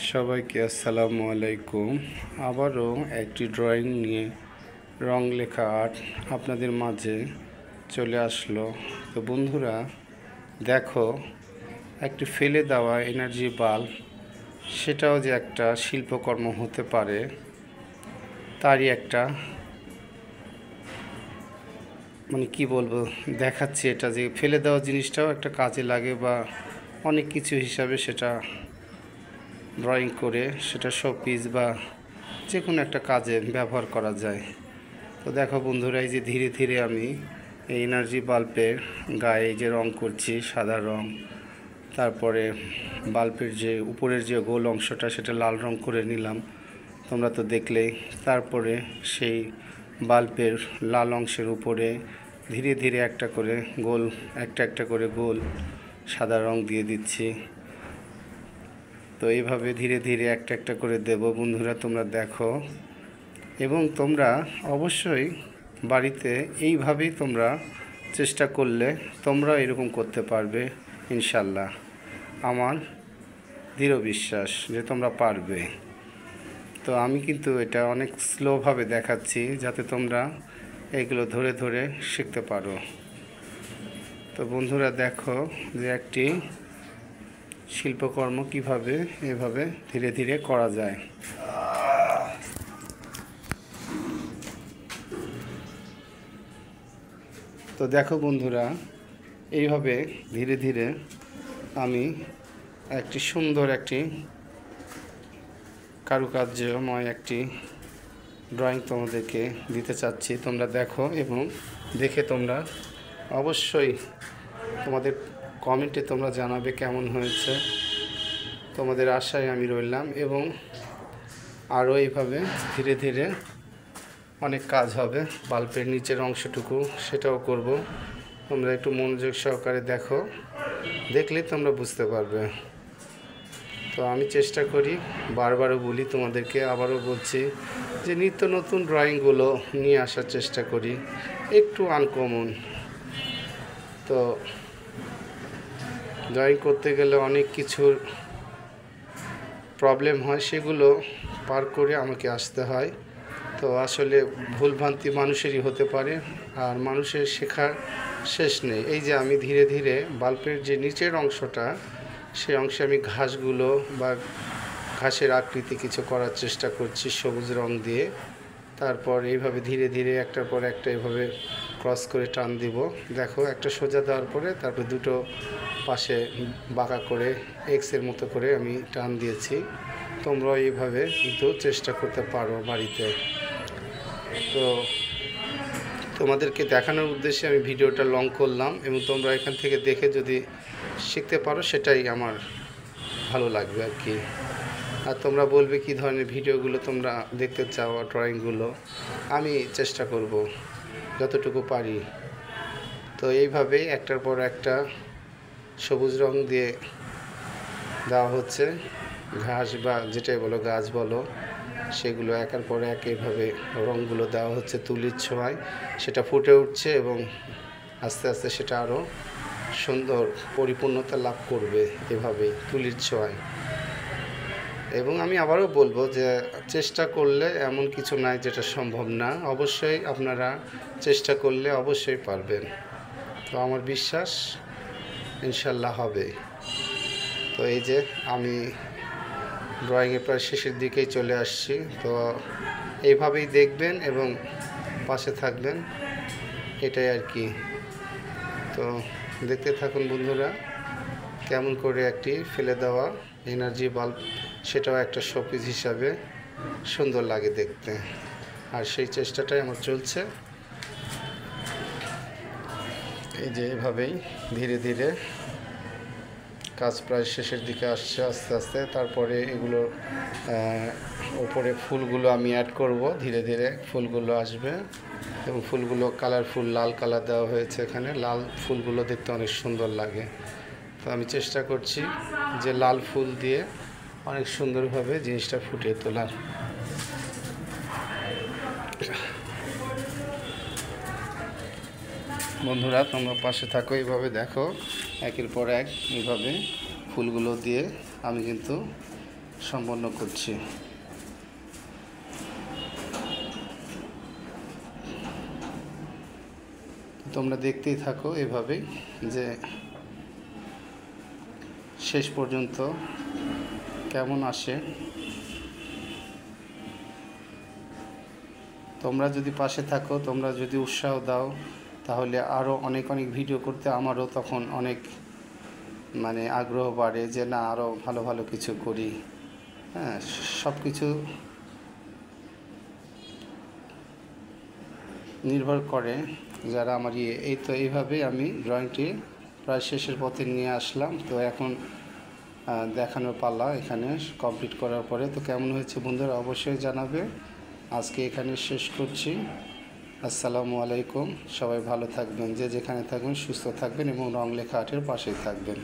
সবাইকে আসসালামু আলাইকুম। আবারও একটি ড্রয়িং নিয়ে রং লেখা আর্ট আপনাদের মাঝে চলে আসলো। তো বন্ধুরা দেখো, একটি ফেলে দেওয়া এনার্জি বাল্ব, সেটাও যে একটা শিল্পকর্ম হতে পারে তারই একটা কি বলবো দেখাচ্ছি। এটা যে ফেলে দেওয়া জিনিসটাও একটা কাজে লাগে বা অনেক কিছু হিসাবে সেটা ড্রয়িং করে সেটা শোপিস বা যে কোনো একটা কাজে ব্যবহার করা যায়। তো দেখো বন্ধুরা, এই যে ধীরে ধীরে আমি এই এনার্জি বাল্বের গায়ে যে রং করছি সাদা রং, তারপরে বাল্বের যে উপরের যে গোল অংশটা সেটা লাল রং করে নিলাম, তোমরা তো দেখলেই। তারপরে সেই বাল্বের লাল অংশের উপরে ধীরে ধীরে একটা করে গোল সাদা রং দিয়ে দিচ্ছি। তো এইভাবে ধীরে ধীরে একটা করে দেব বন্ধুরা, তোমরা দেখো। এবং তোমরা অবশ্যই বাড়িতে এইভাবেই তোমরা চেষ্টা করলে তোমরা এরকম করতে পারবে ইনশাল্লাহ। আমার দৃঢ় বিশ্বাস যে তোমরা পারবে। তো আমি কিন্তু এটা অনেক স্লোভাবে দেখাচ্ছি যাতে তোমরা এগুলো ধরে ধরে শিখতে পারো। তো বন্ধুরা দেখো যে একটি শিল্পকর্ম কিভাবে এভাবে ধীরে ধীরে করা যায়। তো দেখো বন্ধুরা, এইভাবে ধীরে ধীরে আমি একটি সুন্দর একটি কারুকার্যময় একটি ড্রয়িং তোমাদেরকে দিতে চাচ্ছি। তোমরা দেখো এবং দেখে তোমরা অবশ্যই তোমাদের কমেন্টে তোমরা জানাবে কেমন হয়েছে। তোমাদের আশায় আমি রইলাম এবং আরও এইভাবে ধীরে ধীরে অনেক কাজ হবে। বাল্বের নিচের অংশটুকু সেটাও করব। তোমরা একটু মনোযোগ সহকারে দেখো, দেখলে তোমরা বুঝতে পারবে। তো আমি চেষ্টা করি, বারবারও বলি তোমাদেরকে, আবারও বলছি যে নিত্য নতুন ড্রয়িংগুলো নিয়ে আসার চেষ্টা করি, একটু আনকমন। তো ড্রয়িং করতে গেলে অনেক কিছুর প্রবলেম হয়, সেগুলো পার করে আমাকে আসতে হয়। তো আসলে ভুলভ্রান্তি মানুষেরই হতে পারে, আর মানুষের শেখার শেষ নেই। এই যে আমি ধীরে ধীরে বাল্বের যে নিচের অংশটা, সেই অংশে আমি ঘাসগুলো বা ঘাসের আকৃতি কিছু করার চেষ্টা করছি সবুজ রং দিয়ে। তারপর এইভাবে ধীরে ধীরে একটার পর একটা এভাবে ক্রস করে টান দিব। দেখো, একটা সোজা দেওয়ার পরে তারপর দুটো পাশে বাঁকা করে এক্সের মতো করে আমি টান দিয়েছি। তোমরাও এইভাবে কিন্তু চেষ্টা করতে পারো বাড়িতে। তো তোমাদেরকে দেখানোর উদ্দেশ্যে আমি ভিডিওটা লং করলাম এবং তোমরা এখান থেকে দেখে যদি শিখতে পারো সেটাই আমার ভালো লাগবে আর কি। আর তোমরা বলবে কী ধরনের ভিডিওগুলো তোমরা দেখতে চাও, ড্রয়িংগুলো আমি চেষ্টা করব যতটুকু পারি। তো এইভাবেই একটার পর একটা সবুজ রং দিয়ে দেওয়া হচ্ছে ঘাস বা যেটাই বলো গাছ বলো, সেগুলো একের পর এক এইভাবে রঙগুলো দেওয়া হচ্ছে তুলির ছোঁয়ায়। সেটা ফুটে উঠছে এবং আস্তে আস্তে সেটা আরও সুন্দর পরিপূর্ণতা লাভ করবে এভাবেই তুলির ছোঁয়ায়। এবং আমি আবারও বলবো যে চেষ্টা করলে এমন কিছু নাই যেটা সম্ভব না। অবশ্যই আপনারা চেষ্টা করলে অবশ্যই পারবেন। তো আমার বিশ্বাস ইনশাল্লাহ হবে। তো এই যে আমি ড্রয়িংয়ের প্রায় শেষের দিকেই চলে আসছি। তো এইভাবেই দেখবেন এবং পাশে থাকবেন, এটাই আর কি। তো দেখতে থাকুন বন্ধুরা, কেমন করে একটি ফেলে দেওয়া এনার্জি বাল্ব, সেটাও একটা শোপিস হিসাবে সুন্দর লাগে দেখতে। আর সেই চেষ্টাটাই আমার চলছে। এই যে এভাবেই ধীরে ধীরে কাজ প্রায় শেষের দিকে আসছে আস্তে আস্তে। তারপরে এগুলো উপরে ফুলগুলো আমি অ্যাড করব, ধীরে ধীরে ফুলগুলো আসবে এবং ফুলগুলো কালারফুল লাল কালার দেওয়া হয়েছে এখানে। লাল ফুলগুলো দেখতে অনেক সুন্দর লাগে। তো আমি চেষ্টা করছি যে লাল ফুল দিয়ে অনেক সুন্দরভাবে জিনিসটা ফুটিয়ে তোলার। বন্ধুরা তোমরা পাশে থাকো, এইভাবে দেখো একের পর এক এইভাবে ফুলগুলো দিয়ে আমি কিন্তু সম্পন্ন করছি। তোমরা দেখতেই থাকো এভাবেই যে শেষ পর্যন্ত কেমন আসে। তোমরা যদি পাশে থাকো, তোমরা যদি উৎসাহ দাও, তাহলে আরও অনেক ভিডিও করতে আমারও তখন অনেক আগ্রহ বাড়ে যে না আরও ভালো ভালো কিছু করি। হ্যাঁ, সব কিছু নির্ভর করে যারা আমার এই তো এইভাবেই আমি ড্রয়িংটি প্রায় শেষের পথে নিয়ে আসলাম। তো এখন দেখানোর পালা এখানে কমপ্লিট করার পরে। তো কেমন হয়েছে বন্ধুরা অবশ্যই জানাবে। আজকে এখানে শেষ করছি। আসসালামু আলাইকুম। সবাই ভালো থাকবেন, যে যেখানে থাকবেন সুস্থ থাকবেন এবং রং লেখা আর্টের পাশেই থাকবেন।